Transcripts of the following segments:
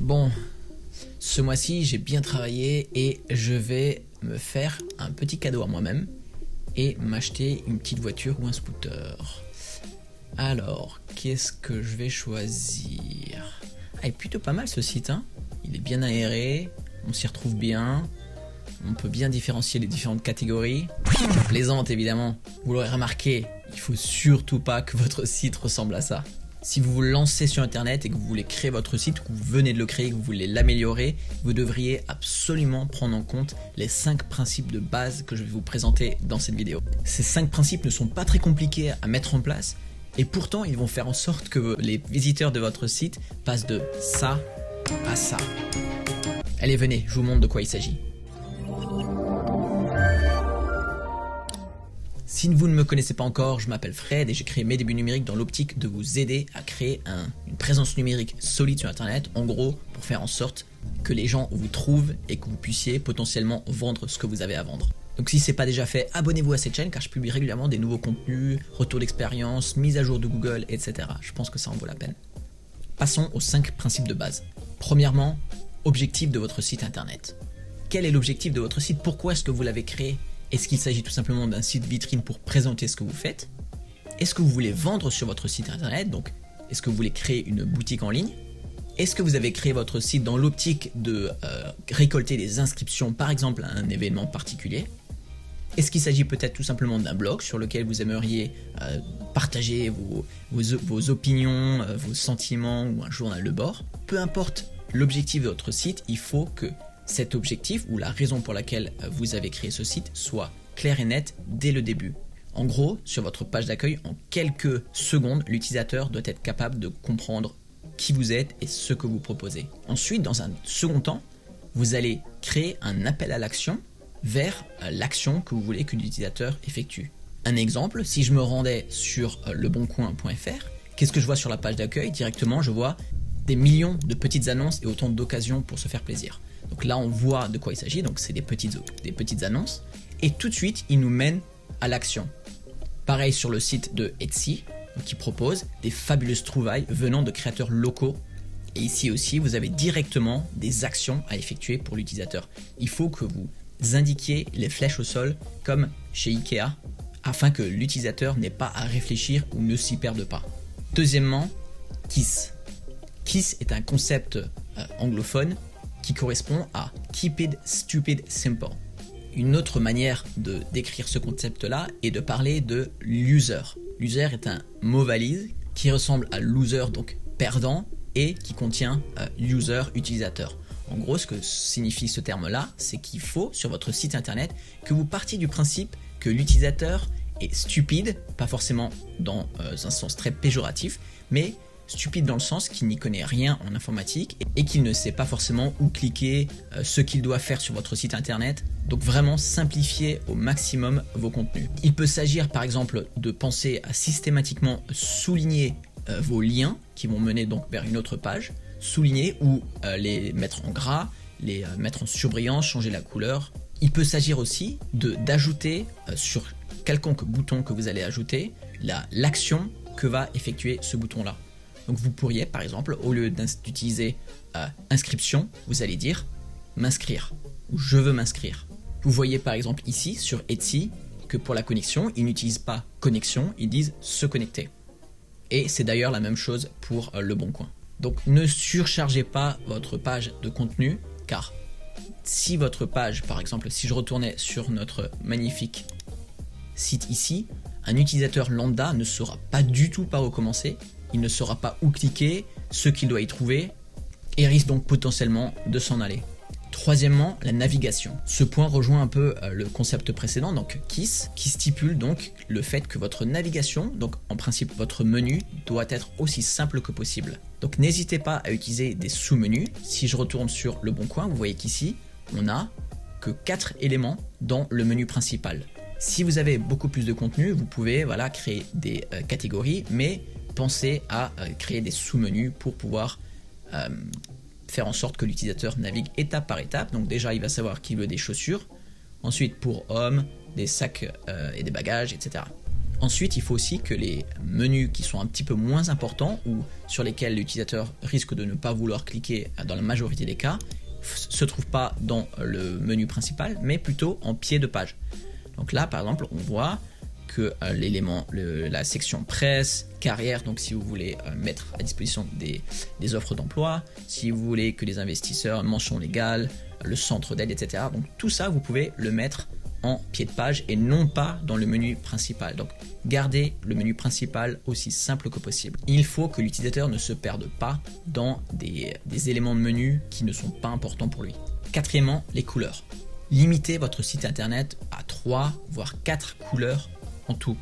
Bon, ce mois-ci j'ai bien travaillé et je vais me faire un petit cadeau à moi-même et m'acheter une petite voiture ou un scooter. Alors, qu'est-ce que je vais choisir? Ah, il est plutôt pas mal ce site, hein. Il est bien aéré, on s'y retrouve bien, on peut bien différencier les différentes catégories. Je plaisante évidemment, vous l'aurez remarqué, il faut surtout pas que votre site ressemble à ça. Si vous vous lancez sur internet et que vous voulez créer votre site, que vous venez de le créer, que vous voulez l'améliorer, vous devriez absolument prendre en compte les 5 principes de base que je vais vous présenter dans cette vidéo. Ces 5 principes ne sont pas très compliqués à mettre en place et pourtant ils vont faire en sorte que les visiteurs de votre site passent de ça à ça. Allez, venez, je vous montre de quoi il s'agit. Si vous ne me connaissez pas encore, je m'appelle Fred et j'ai créé Mes Débuts Numériques dans l'optique de vous aider à créer une présence numérique solide sur internet, en gros pour faire en sorte que les gens vous trouvent et que vous puissiez potentiellement vendre ce que vous avez à vendre. Donc si ce n'est pas déjà fait, abonnez-vous à cette chaîne car je publie régulièrement des nouveaux contenus, retours d'expérience, mise à jour de Google, etc. Je pense que ça en vaut la peine. Passons aux 5 principes de base. Premièrement, objectif de votre site internet. Quel est l'objectif de votre site? Pourquoi est-ce que vous l'avez créé? Est-ce qu'il s'agit tout simplement d'un site vitrine pour présenter ce que vous faites? Est-ce que vous voulez vendre sur votre site internet? Donc, est-ce que vous voulez créer une boutique en ligne? Est-ce que vous avez créé votre site dans l'optique de récolter des inscriptions, par exemple à un événement particulier? Est-ce qu'il s'agit peut-être tout simplement d'un blog sur lequel vous aimeriez partager vos opinions, vos sentiments ou un journal de bord? Peu importe l'objectif de votre site, il faut que cet objectif ou la raison pour laquelle vous avez créé ce site soit clair et net dès le début. En gros, sur votre page d'accueil, en quelques secondes, l'utilisateur doit être capable de comprendre qui vous êtes et ce que vous proposez. Ensuite, dans un second temps, vous allez créer un appel à l'action vers l'action que vous voulez que l'utilisateur effectue. Un exemple, si je me rendais sur leboncoin.fr, qu'est-ce que je vois sur la page d'accueil? Directement, je vois des millions de petites annonces et autant d'occasions pour se faire plaisir. Donc là, on voit de quoi il s'agit, donc c'est des petites annonces. Et tout de suite, il nous mène à l'action. Pareil sur le site de Etsy, qui propose des fabuleuses trouvailles venant de créateurs locaux. Et ici aussi, vous avez directement des actions à effectuer pour l'utilisateur. Il faut que vous indiquiez les flèches au sol, comme chez Ikea, afin que l'utilisateur n'ait pas à réfléchir ou ne s'y perde pas. Deuxièmement, KISS. KISS est un concept anglophone qui correspond à Keep it stupid simple. Une autre manière de décrire ce concept-là est de parler de loser. Loser est un mot valise qui ressemble à loser, donc perdant, et qui contient user, utilisateur. En gros, ce que signifie ce terme-là, c'est qu'il faut, sur votre site internet, que vous partiez du principe que l'utilisateur est stupide, pas forcément dans un sens très péjoratif, mais stupide dans le sens qu'il n'y connaît rien en informatique et qu'il ne sait pas forcément où cliquer, ce qu'il doit faire sur votre site internet. Donc vraiment simplifier au maximum vos contenus. Il peut s'agir par exemple de penser à systématiquement souligner vos liens qui vont mener donc vers une autre page, souligner ou les mettre en gras, les mettre en surbrillance, changer la couleur. Il peut s'agir aussi d'ajouter sur quelconque bouton que vous allez ajouter l'action que va effectuer ce bouton-là. Donc vous pourriez par exemple, au lieu d'utiliser inscription, vous allez dire m'inscrire ou je veux m'inscrire. Vous voyez par exemple ici sur Etsy que pour la connexion, ils n'utilisent pas connexion, ils disent se connecter. Et c'est d'ailleurs la même chose pour Le Bon Coin. Donc ne surchargez pas votre page de contenu car si votre page, par exemple, si je retournais sur notre magnifique site ici, un utilisateur lambda ne saura pas du tout par où commencer. Il ne saura pas où cliquer, ce qu'il doit y trouver, et risque donc potentiellement de s'en aller. Troisièmement, la navigation. Ce point rejoint un peu le concept précédent, donc KISS, qui stipule donc le fait que votre navigation, donc en principe votre menu, doit être aussi simple que possible. Donc n'hésitez pas à utiliser des sous-menus. Si je retourne sur Le Bon Coin, vous voyez qu'ici, on n'a que 4 éléments dans le menu principal. Si vous avez beaucoup plus de contenu, vous pouvez créer des catégories, mais pensez à créer des sous-menus pour pouvoir faire en sorte que l'utilisateur navigue étape par étape. Donc déjà, il va savoir qu'il veut des chaussures. Ensuite, pour hommes, des sacs et des bagages, etc. Ensuite, il faut aussi que les menus qui sont un petit peu moins importants ou sur lesquels l'utilisateur risque de ne pas vouloir cliquer dans la majorité des cas se trouvent pas dans le menu principal, mais plutôt en pied de page. Donc là, par exemple, on voit que la section presse, carrière, donc si vous voulez mettre à disposition des offres d'emploi, si vous voulez que les investisseurs, mention légale, le centre d'aide, etc. Donc tout ça, vous pouvez le mettre en pied de page et non pas dans le menu principal. Donc gardez le menu principal aussi simple que possible. Il faut que l'utilisateur ne se perde pas dans des éléments de menu qui ne sont pas importants pour lui. Quatrièmement, les couleurs. Limitez votre site internet à 3 voire 4 couleurs en tout.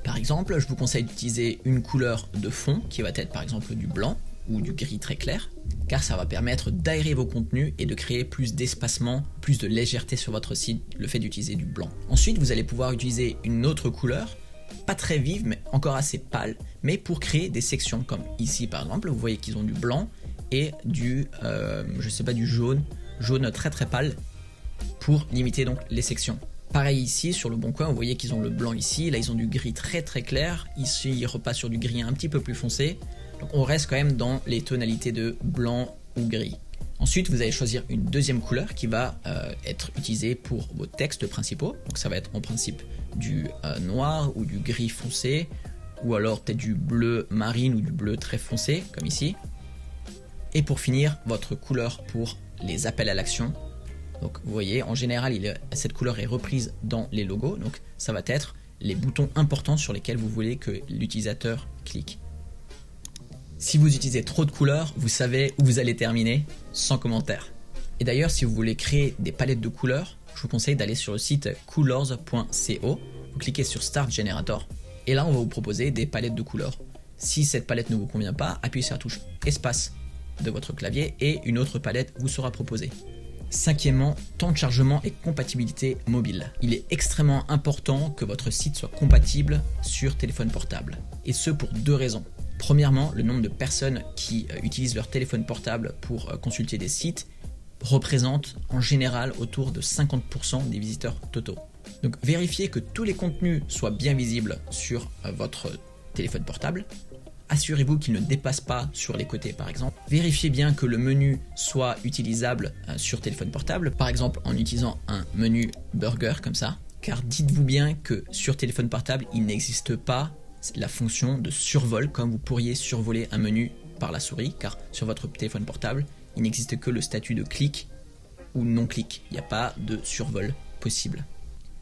Par exemple, je vous conseille d'utiliser une couleur de fond qui va être par exemple du blanc ou du gris très clair, car ça va permettre d'aérer vos contenus et de créer plus d'espacement, plus de légèreté sur votre site, le fait d'utiliser du blanc. Ensuite, vous allez pouvoir utiliser une autre couleur, pas très vive, mais encore assez pâle, mais pour créer des sections, comme ici par exemple, vous voyez qu'ils ont du blanc et du jaune très très pâle, pour limiter donc les sections. Pareil ici sur le bon coin, vous voyez qu'ils ont le blanc ici, là ils ont du gris très très clair, ici ils repassent sur du gris un petit peu plus foncé. Donc on reste quand même dans les tonalités de blanc ou gris. Ensuite, vous allez choisir une deuxième couleur qui va être utilisée pour vos textes principaux. Donc ça va être en principe du noir ou du gris foncé, ou alors peut-être du bleu marine ou du bleu très foncé, comme ici. Et pour finir, votre couleur pour les appels à l'action. Donc vous voyez, en général, cette couleur est reprise dans les logos. Donc ça va être les boutons importants sur lesquels vous voulez que l'utilisateur clique. Si vous utilisez trop de couleurs, vous savez où vous allez terminer, sans commentaire. Et d'ailleurs, si vous voulez créer des palettes de couleurs, je vous conseille d'aller sur le site colors.co, vous cliquez sur Start Generator, et là on va vous proposer des palettes de couleurs. Si cette palette ne vous convient pas, appuyez sur la touche Espace de votre clavier et une autre palette vous sera proposée. Cinquièmement, temps de chargement et compatibilité mobile. Il est extrêmement important que votre site soit compatible sur téléphone portable, et ce pour deux raisons. Premièrement, le nombre de personnes qui utilisent leur téléphone portable pour consulter des sites représente en général autour de 50% des visiteurs totaux. Donc vérifiez que tous les contenus soient bien visibles sur votre téléphone portable. Assurez-vous qu'il ne dépasse pas sur les côtés par exemple. Vérifiez bien que le menu soit utilisable sur téléphone portable, par exemple en utilisant un menu burger comme ça. Car dites-vous bien que sur téléphone portable, il n'existe pas la fonction de survol comme vous pourriez survoler un menu par la souris, car sur votre téléphone portable, il n'existe que le statut de clic ou non-clic. Il n'y a pas de survol possible.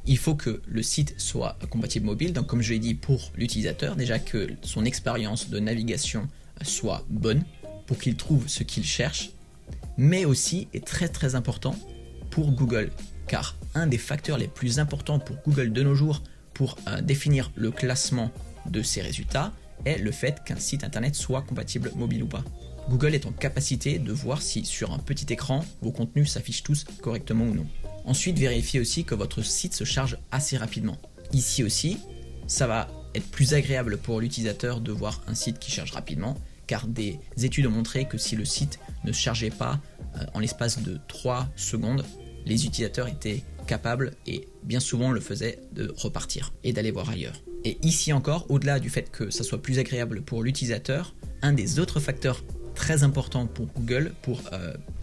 Il faut que le site soit compatible mobile, donc comme je l'ai dit pour l'utilisateur, déjà que son expérience de navigation soit bonne pour qu'il trouve ce qu'il cherche, mais aussi est très très important pour Google, car un des facteurs les plus importants pour Google de nos jours pour définir le classement de ses résultats est le fait qu'un site internet soit compatible mobile ou pas. Google est en capacité de voir si sur un petit écran vos contenus s'affichent tous correctement ou non. Ensuite, vérifiez aussi que votre site se charge assez rapidement. Ici aussi, ça va être plus agréable pour l'utilisateur de voir un site qui charge rapidement, car des études ont montré que si le site ne chargeait pas en l'espace de 3 secondes, les utilisateurs étaient capables, et bien souvent le faisaient, de repartir et d'aller voir ailleurs. Et ici encore, au-delà du fait que ça soit plus agréable pour l'utilisateur, un des autres facteurs très importants pour Google pour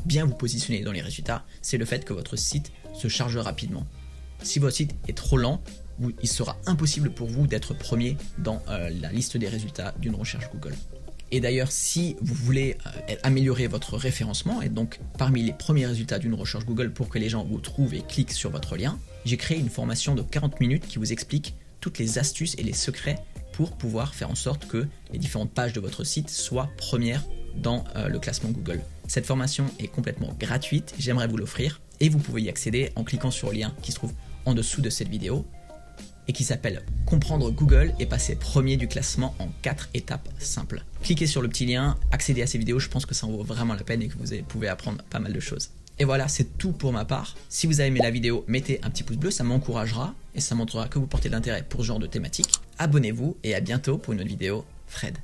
bien vous positionner dans les résultats, c'est le fait que votre site se charge rapidement. Si votre site est trop lent, il sera impossible pour vous d'être premier dans la liste des résultats d'une recherche Google. Et d'ailleurs, si vous voulez améliorer votre référencement, et donc parmi les premiers résultats d'une recherche Google pour que les gens vous trouvent et cliquent sur votre lien, j'ai créé une formation de 40 minutes qui vous explique toutes les astuces et les secrets pour pouvoir faire en sorte que les différentes pages de votre site soient premières dans le classement Google. Cette formation est complètement gratuite, j'aimerais vous l'offrir, et vous pouvez y accéder en cliquant sur le lien qui se trouve en dessous de cette vidéo et qui s'appelle « Comprendre Google et passer premier du classement en 4 étapes simples ». Cliquez sur le petit lien, accédez à ces vidéos, je pense que ça en vaut vraiment la peine et que vous pouvez apprendre pas mal de choses. Et voilà, c'est tout pour ma part. Si vous avez aimé la vidéo, mettez un petit pouce bleu, ça m'encouragera et ça montrera que vous portez de l'intérêt pour ce genre de thématique. Abonnez-vous et à bientôt pour une autre vidéo. Fred.